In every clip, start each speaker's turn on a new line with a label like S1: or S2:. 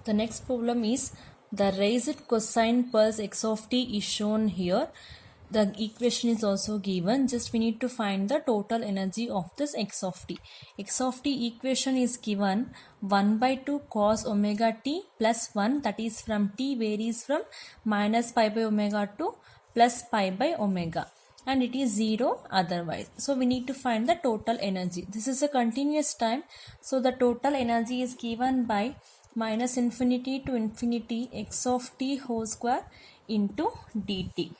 S1: The next problem is the raised cosine pulse x of t is shown here. The equation is also given. Just we need to find the total energy of this x of t. X of t equation is given 1 by 2 cos omega t plus 1, that is from t varies from minus pi by omega to plus pi by omega, and it is 0 otherwise. So we need to find the total energy. This is a continuous time, so the total energy is given by minus infinity to infinity x of t whole square into dt.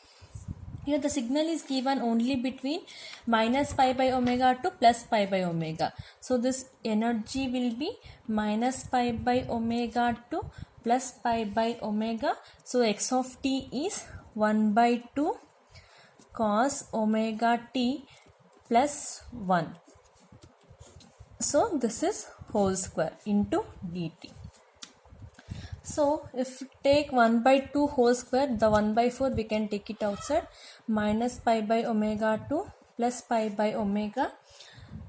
S1: Here the signal is given only between minus pi by omega to plus pi by omega. So this energy will be minus pi by omega to plus pi by omega. So x of t is 1 by 2 cos omega t plus 1. So this is whole square into dt. So if we take 1 by 2 whole square, the 1 by 4 we can take it outside, minus pi by omega to plus pi by omega.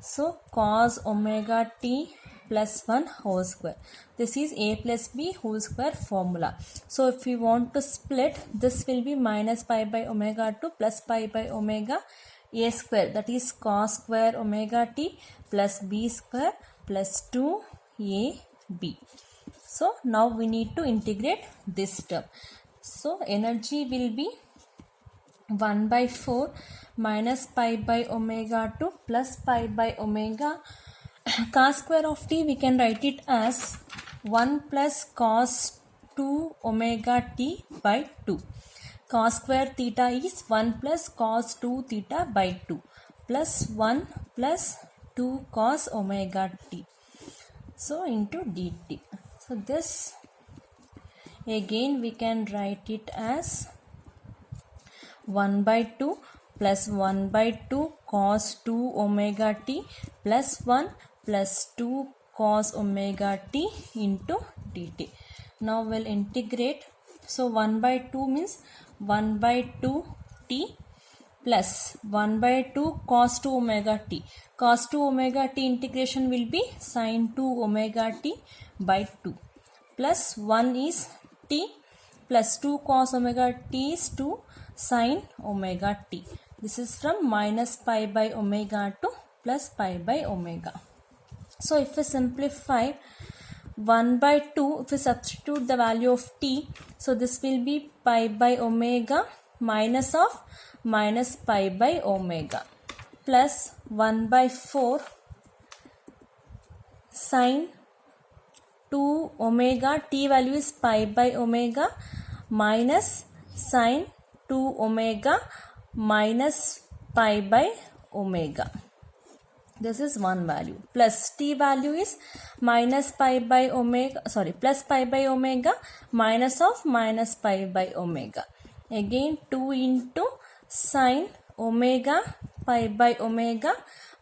S1: So cos omega t plus 1 whole square. This is a plus b whole square formula. So if we want to split, this will be minus pi by omega to plus pi by omega a square, that is cos square omega t plus b square plus 2ab. So now we need to integrate this term. So energy will be 1 by 4 minus pi by omega to plus pi by omega. Cos square of t we can write it as 1 plus cos 2 omega t by 2. Cos square theta is 1 plus cos 2 theta by 2 plus 1 plus 2 cos omega t. So into dt. So this again we can write it as 1 by 2 plus 1 by 2 cos 2 omega t plus 1 plus 2 cos omega t into dt. Now we'll integrate. So 1 by 2 means 1 by 2 t plus 1 by 2 cos 2 omega t. Cos 2 omega t integration will be sin 2 omega t by 2 plus 1 is t plus 2 cos omega t is 2 sin omega t. This is from minus pi by omega to plus pi by omega. So if we simplify 1 by 2, if we substitute the value of t, so this will be pi by omega minus of minus pi by omega plus 1 by 4 sin 2 omega, t value is pi by omega minus sin 2 omega minus pi by omega. This is one value, plus t value is minus pi by omega, plus pi by omega minus of minus pi by omega. Again 2 into sin omega pi by omega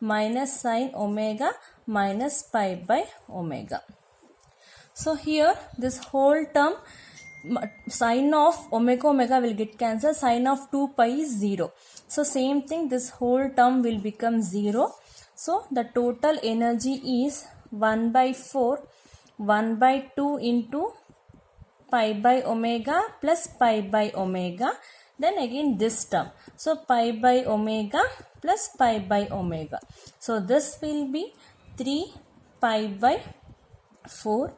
S1: minus sin omega minus pi by omega. So here this whole term, sin of omega will get cancelled, sin of 2 pi is 0. So same thing, this whole term will become 0. So the total energy is 1 by 4 1 by 2 into pi by omega plus pi by omega, then again this term, so pi by omega plus pi by omega. So this will be 3 pi by 4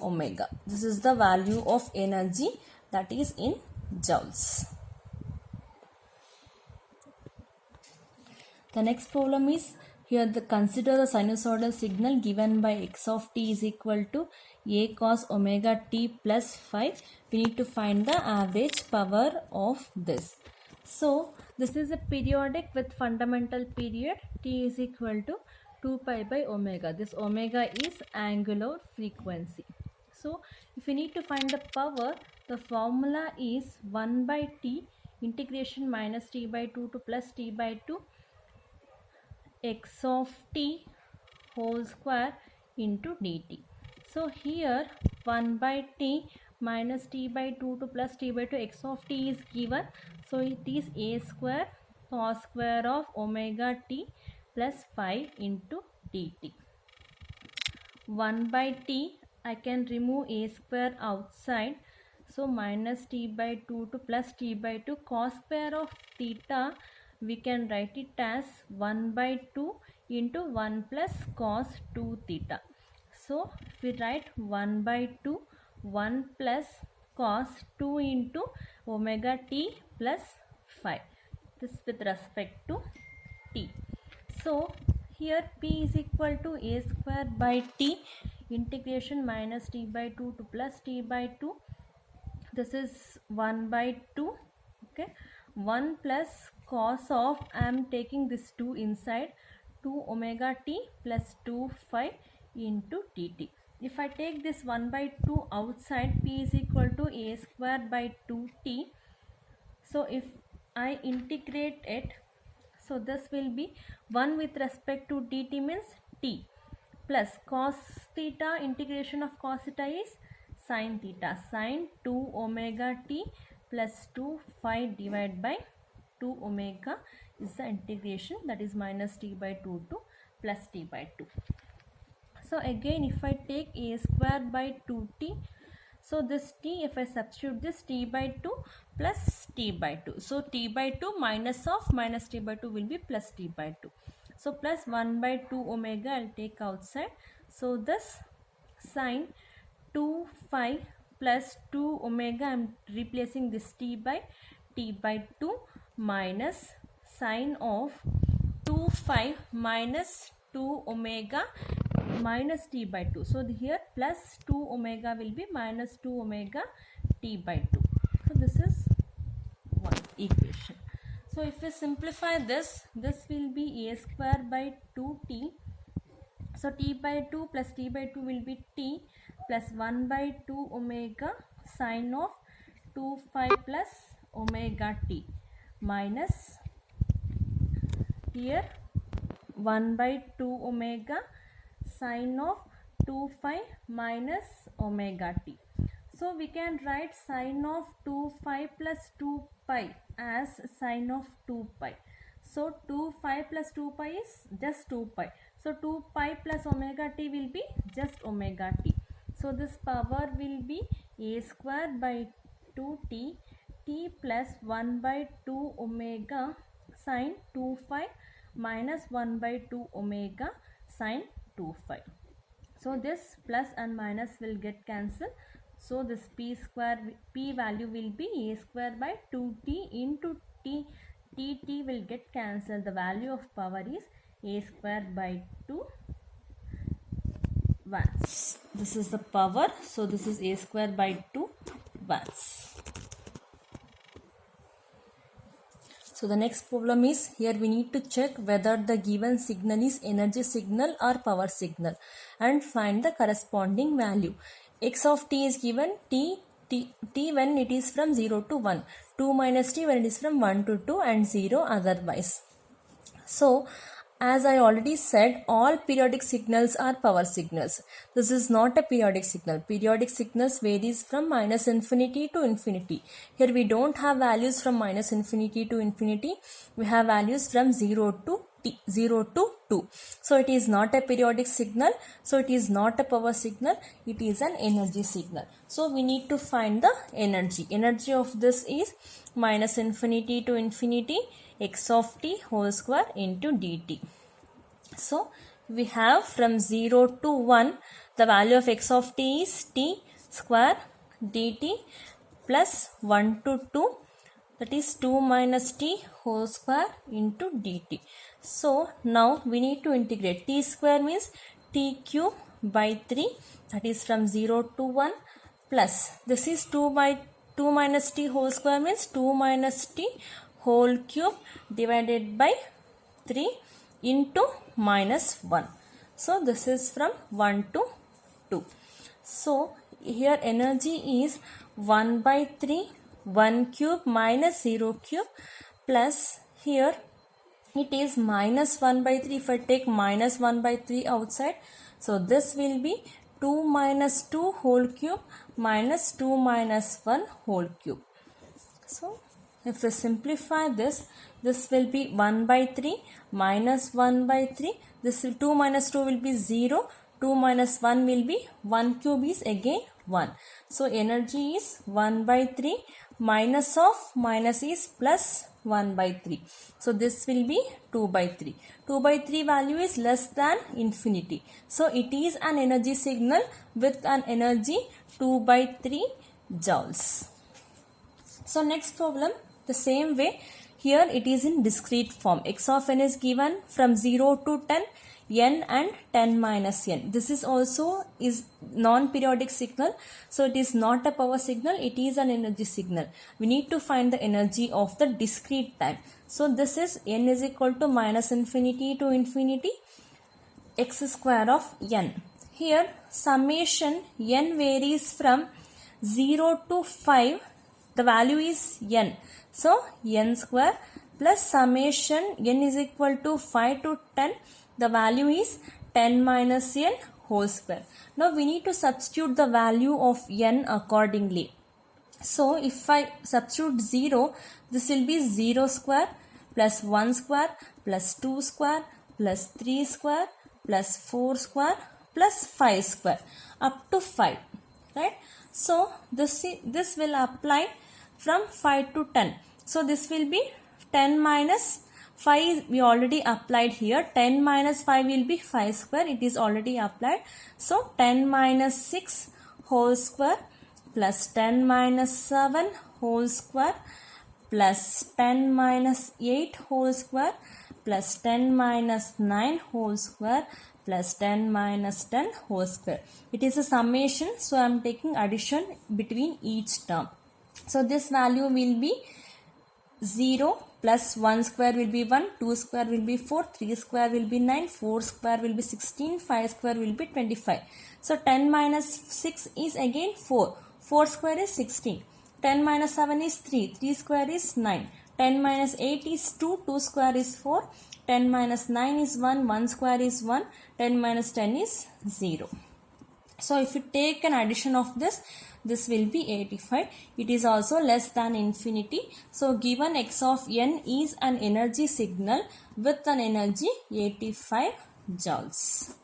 S1: omega. This is the value of energy, that is in joules. The next problem is, here consider the sinusoidal signal given by x of t is equal to a cos omega t plus 5. We need to find the average power of this. So this is a periodic with fundamental period, t is equal to 2 pi by omega. This omega is angular frequency. So if we need to find the power, the formula is 1 by t integration minus t by 2 to plus t by 2 x of t whole square into dt. So here 1 by t minus t by 2 to plus t by 2 x of t is given. So it is a square cos square of omega t plus 5 into dt. 1 by t I can remove a square outside. So minus t by 2 to plus t by 2 cos square of theta, we can write it as 1 by 2 into 1 plus cos 2 theta. So if we write 1 by 2, 1 plus cos 2 into omega t plus 5. This with respect to t. So here p is equal to a square by t integration minus t by 2 to plus t by 2. This is 1 by 2. Okay, 1 plus cos of, I am taking this 2 inside, 2 omega t plus 2 phi into dt. If I take this 1 by 2 outside, p is equal to a square by 2t. So if I integrate it, so this will be 1 with respect to dt means t plus cos theta, integration of cos theta is sin theta, sin 2 omega t plus 2 phi divided by 2 omega is the integration, that is minus t by 2 to plus t by 2. So again if I take a square by 2t, so this t, if I substitute this, t by 2 plus t by 2. So t by 2 minus of minus t by 2 will be plus t by 2. So plus 1 by 2 omega I will take outside. So this sin 2 phi plus 2 omega, I am replacing this t by 2 minus sin of 2 phi minus 2 omega minus t by 2. So here plus 2 omega will be minus 2 omega t by 2. So this is one equation. So if we simplify this, this will be a square by 2t. So t by 2 plus t by 2 will be t plus 1 by 2 omega sin of 2 phi plus omega t minus here 1 by 2 omega sin of 2 phi minus omega t. So we can write sin of 2 phi plus 2 pi as sin of 2 pi. So 2 phi plus 2 pi is just 2 pi. So 2 pi plus omega t will be just omega t. So this power will be a square by 2t t plus 1 by 2 omega sin 2 phi minus 1 by 2 omega sin 2 phi. So this plus and minus will get cancelled. So this p value will be a square by 2t into t. T will get cancelled. The value of power is a square by 2 watts. This is the power. So this is a square by 2 watts. So the next problem is, here we need to check whether the given signal is energy signal or power signal and find the corresponding value. X of t is given, t when it is from 0 to 1, 2 minus t when it is from 1 to 2 and 0 otherwise. So as I already said, all periodic signals are power signals. This is not a periodic signal. Periodic signals varies from minus infinity to infinity. Here we don't have values from minus infinity to infinity. We have values from 0 to 2. So it is not a periodic signal. So it is not a power signal. It is an energy signal. So we need to find the energy. Energy of this is minus infinity to infinity x of t whole square into dt. So we have from 0 to 1, the value of x of t is t square dt plus 1 to 2, that is 2 minus t whole square into dt. So now we need to integrate. T square means t cube by 3, that is from 0 to 1, plus this is 2 minus t whole square means 2 minus t whole cube divided by 3 into minus 1. So this is from 1 to 2. So here energy is 1 by 3, 1 cube minus 0 cube, plus here it is minus 1 by 3. If I take minus 1 by 3 outside, so this will be 2 minus 2 whole cube minus 2 minus 1 whole cube. So if we simplify this, this will be 1 by 3 minus 1 by 3. This will 2 minus 2 will be 0. 2 minus 1 will be 1 cube is again 1. So energy is 1 by 3, minus of minus is plus 1 by 3. So this will be 2 by 3. 2 by 3 value is less than infinity. So it is an energy signal with an energy 2 by 3 joules. So next problem, the same way, here it is in discrete form. X of n is given from 0 to 10, n and 10 minus n. This is also is non-periodic signal. So it is not a power signal, it is an energy signal. We need to find the energy of the discrete time. So this is n is equal to minus infinity to infinity x square of n. Here summation n varies from 0 to 5. The value is n. So n square plus summation n is equal to 5 to 10. The value is 10 minus n whole square. Now we need to substitute the value of n accordingly. So if I substitute 0, this will be 0 square plus 1 square plus 2 square plus 3 square plus 4 square plus 5 square up to 5. Right? So this will apply from 5 to 10. So this will be 10 minus 5 we already applied here. 10 minus 5 will be 5 square. It is already applied. So 10 minus 6 whole square plus 10 minus 7 whole square plus 10 minus 8 whole square plus 10 minus 9 whole square plus 10 minus 10 whole square. It is a summation. So I am taking addition between each term. So this value will be 0 plus 1 square will be 1, 2 square will be 4, 3 square will be 9, 4 square will be 16, 5 square will be 25. So 10 minus 6 is again 4, 4 square is 16, 10 minus 7 is 3, 3 square is 9, 10 minus 8 is 2, 2 square is 4, 10 minus 9 is 1, 1 square is 1, 10 minus 10 is 0. So if you take an addition of this will be 85. It is also less than infinity. So given x of n is an energy signal with an energy 85 joules.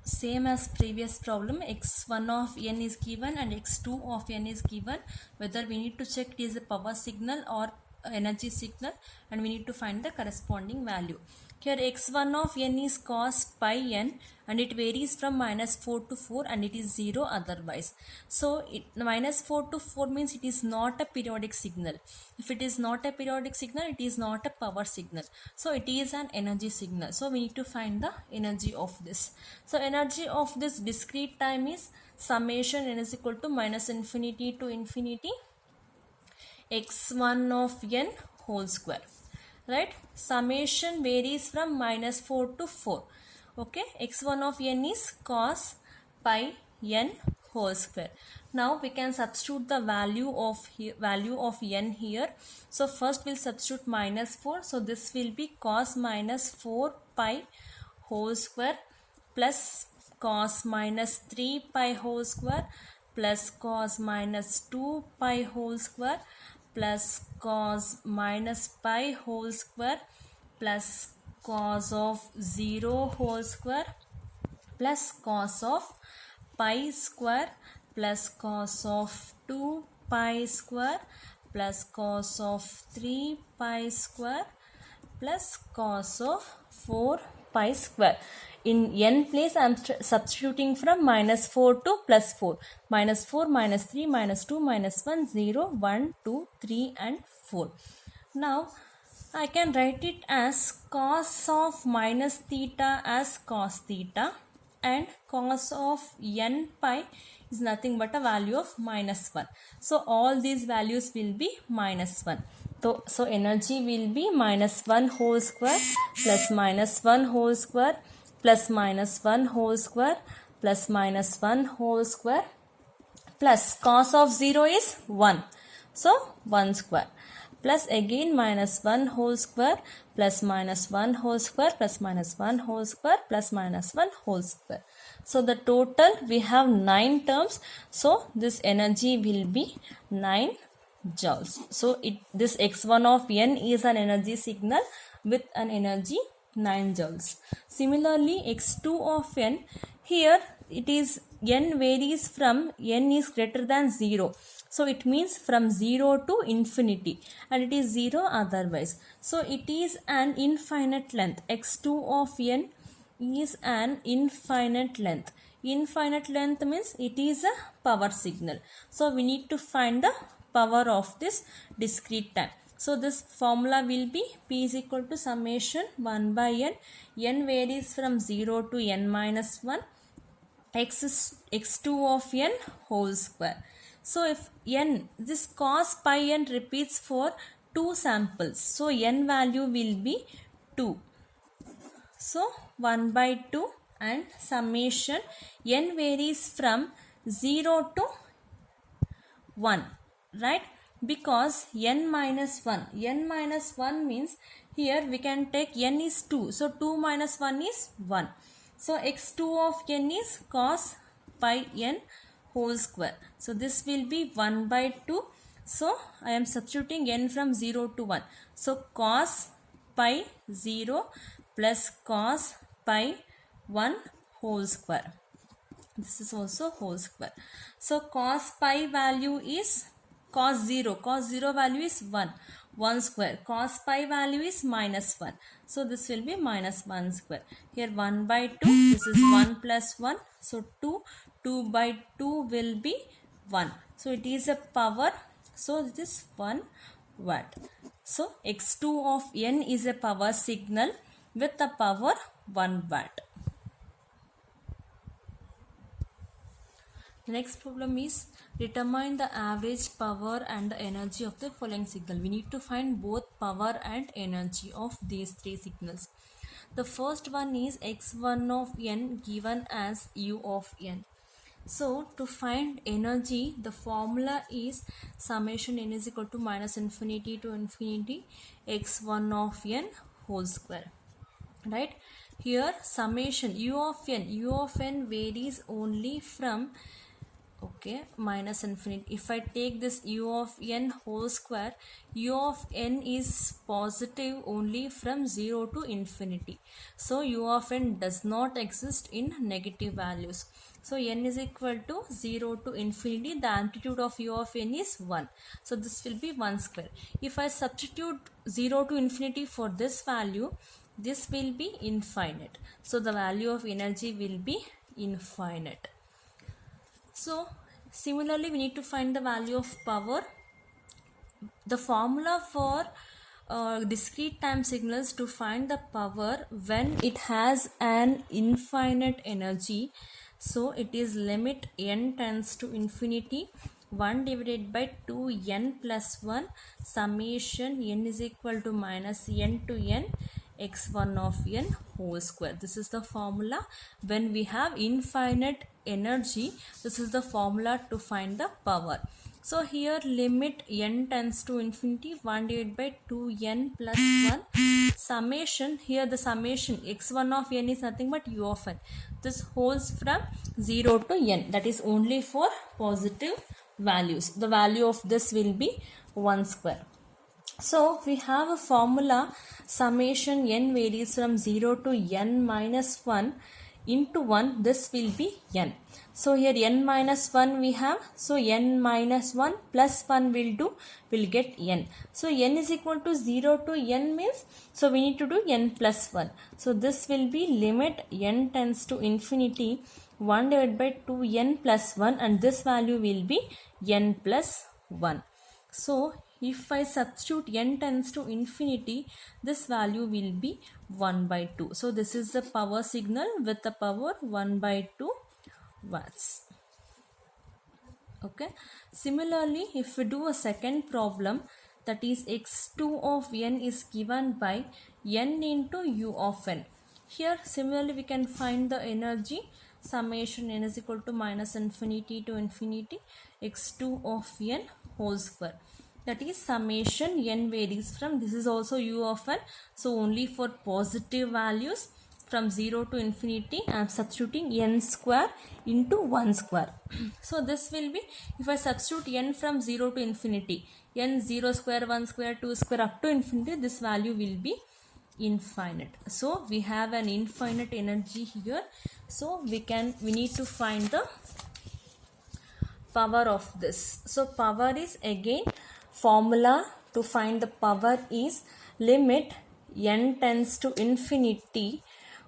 S1: Same as previous problem, x1 of n is given and x2 of n is given. Whether we need to check it is a power signal or energy signal, and we need to find the corresponding value. Here x1 of n is cos pi n and it varies from minus 4 to 4 and it is 0 otherwise. So minus 4 to 4 means it is not a periodic signal. If it is not a periodic signal, it is not a power signal. So it is an energy signal. So we need to find the energy of this. So energy of this discrete time is summation n is equal to minus infinity to infinity x1 of n whole square. Right? Summation varies from minus 4 to 4. Okay, x1 of n is cos pi n whole square. Now we can substitute the value of n here. So first we'll substitute minus 4. So this will be cos minus 4 pi whole square plus cos minus 3 pi whole square plus cos minus 2 pi whole square plus cos minus pi whole square plus cos of 0 whole square plus cos of pi square plus cos of 2 pi square plus cos of 3 pi square plus cos of 4 pi square. In n place I am substituting from minus 4 to plus 4. Minus 4, minus 3, minus 2, minus 1, 0, 1, 2, 3 and 4. Now I can write it as cos of minus theta as cos theta, and cos of n pi is nothing but a value of minus 1. So all these values will be minus 1. So energy will be minus 1 whole square plus minus 1 whole square plus minus 1 whole square plus minus 1 whole square plus cos of 0 is 1. So 1 square plus again minus 1 whole square plus minus 1 whole square plus minus 1 whole square plus minus 1 whole square. So the total we have 9 terms. So this energy will be 9 joules. So this x1 of n is an energy signal with an energy 9 joules. Similarly, x2 of n, here it is n varies from n is greater than 0. So it means from 0 to infinity, and it is 0 otherwise. So it is an infinite length. x2 of n is an infinite length. Infinite length means it is a power signal. So we need to find the power of this discrete time. So this formula will be P is equal to summation 1 by n. N varies from 0 to n minus 1. X is x2 of n whole square. So if n, this cos pi n repeats for 2 samples. So n value will be 2. So 1 by 2 and summation n varies from 0 to 1, right? Because n minus 1 means here we can take n is 2. So 2 minus 1 is 1. So x2 of n is cos pi n whole square. So this will be 1 by 2. So I am substituting n from 0 to 1. So cos pi 0 plus cos pi 1 whole square. This is also whole square. So cos pi value is cos 0. Cos 0 value is 1 square. Cos pi value is minus 1. So this will be minus 1 square. Here 1 by 2. This is 1 plus 1. So 2. 2 by 2 will be 1. So it is a power. So it is 1 watt. So x2 of n is a power signal with a power 1 watt. The next problem is determine the average power and the energy of the following signal. We need to find both power and energy of these three signals. The first one is x1 of n given as u of n. So to find energy, the formula is summation n is equal to minus infinity to infinity x1 of n whole square. Right? Here summation u of n varies only from minus infinity. If I take this u of n whole square, u of n is positive only from 0 to infinity. So u of n does not exist in negative values. So n is equal to 0 to infinity. The amplitude of u of n is 1. So this will be 1 square. If I substitute 0 to infinity for this value, this will be infinite. So the value of energy will be infinite. So similarly, we need to find the value of power. The formula for discrete time signals to find the power when it has an infinite energy. So it is limit n tends to infinity 1 divided by 2n plus 1 summation n is equal to minus n to n x1 of n whole square. This is the formula when we have infinite energy. This is the formula to find the power. So here limit n tends to infinity 1 divided by 2n plus 1 summation. Here the summation x1 of n is nothing but u of n. This holds from 0 to n. That is only for positive values. The value of this will be 1 square. So we have a formula summation n varies from 0 to n minus 1 into 1. This will be n. So here n minus 1 we have. So n minus 1 plus 1 will get n. So n is equal to 0 to n means, so we need to do n plus 1. So this will be limit n tends to infinity 1 divided by 2n plus 1, and this value will be n plus 1. So if I substitute n tends to infinity, this value will be 1 by 2. So this is the power signal with the power 1 by 2 watts. Okay. Similarly, if we do a second problem, that is x2 of n is given by n into u of n. Here similarly we can find the energy summation n is equal to minus infinity to infinity x2 of n whole square. That is summation n varies from, this is also u of n. So only for positive values from 0 to infinity I am substituting n square into 1 square. So this will be, if I substitute n from 0 to infinity, n 0 square, 1 square, 2 square up to infinity, this value will be infinite. So we have an infinite energy here. So we need to find the power of this. So power is, again, formula to find the power is limit n tends to infinity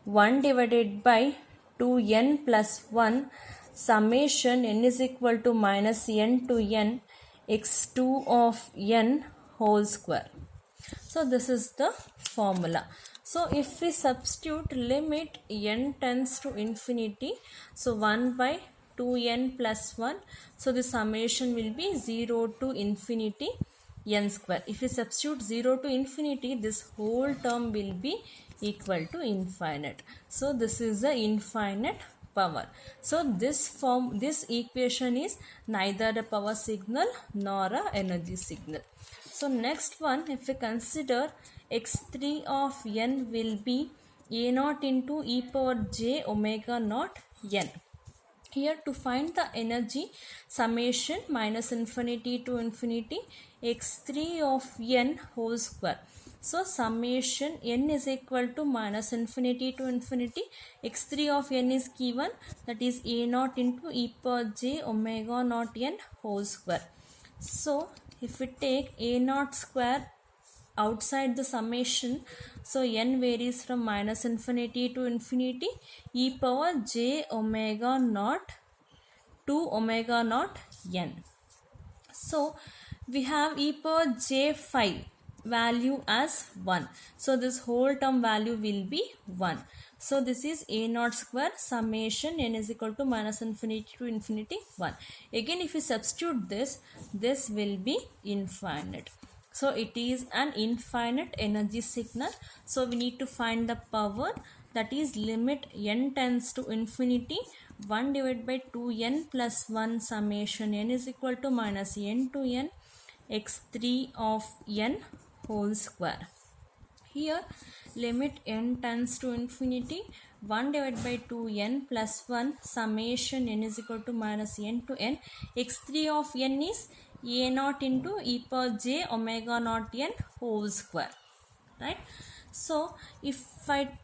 S1: 1 divided by 2n plus 1 summation n is equal to minus n to n x2 of n whole square. So this is the formula. So if we substitute limit n tends to infinity, so 1 by 2n plus 1, so the summation will be 0 to infinity n square. If we substitute 0 to infinity, this whole term will be equal to infinite. So this is the infinite power. So this equation is neither a power signal nor a energy signal. So next one, if we consider x3 of n will be a naught into e power j omega naught n. Here to find the energy, summation minus infinity to infinity x3 of n whole square. So summation n is equal to minus infinity to infinity x3 of n is given, that is a naught into e power j omega naught n whole square. So if we take a naught square outside the summation, so n varies from minus infinity to infinity e power j omega naught to omega naught n. So we have e power j5 value as 1. So this whole term value will be 1. So this is a naught square summation n is equal to minus infinity to infinity 1. Again, if we substitute this will be infinite. So it is an infinite energy signal. So we need to find the power, that is limit n tends to infinity 1 divided by 2n plus 1 summation n is equal to minus n to n x3 of n whole square. Here limit n tends to infinity 1 divided by 2n plus 1 summation n is equal to minus n to n x3 of n is a naught into e power j omega naught n whole square, right? So if I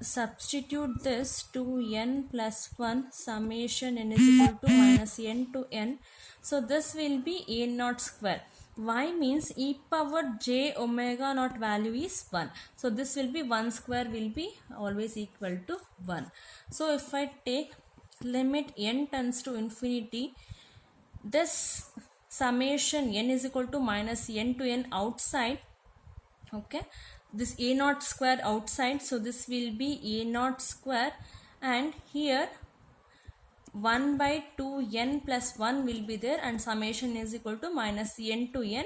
S1: substitute this 2n plus 1 summation n is equal to minus n to n, so this will be a naught square. Y means e power j omega naught value is 1. So this will be 1 square will be always equal to 1. So if I take limit n tends to infinity, this summation n is equal to minus n to n outside, okay, this a naught square outside, so this will be a naught square, and here 1 by 2n plus 1 will be there, and summation is equal to minus n to n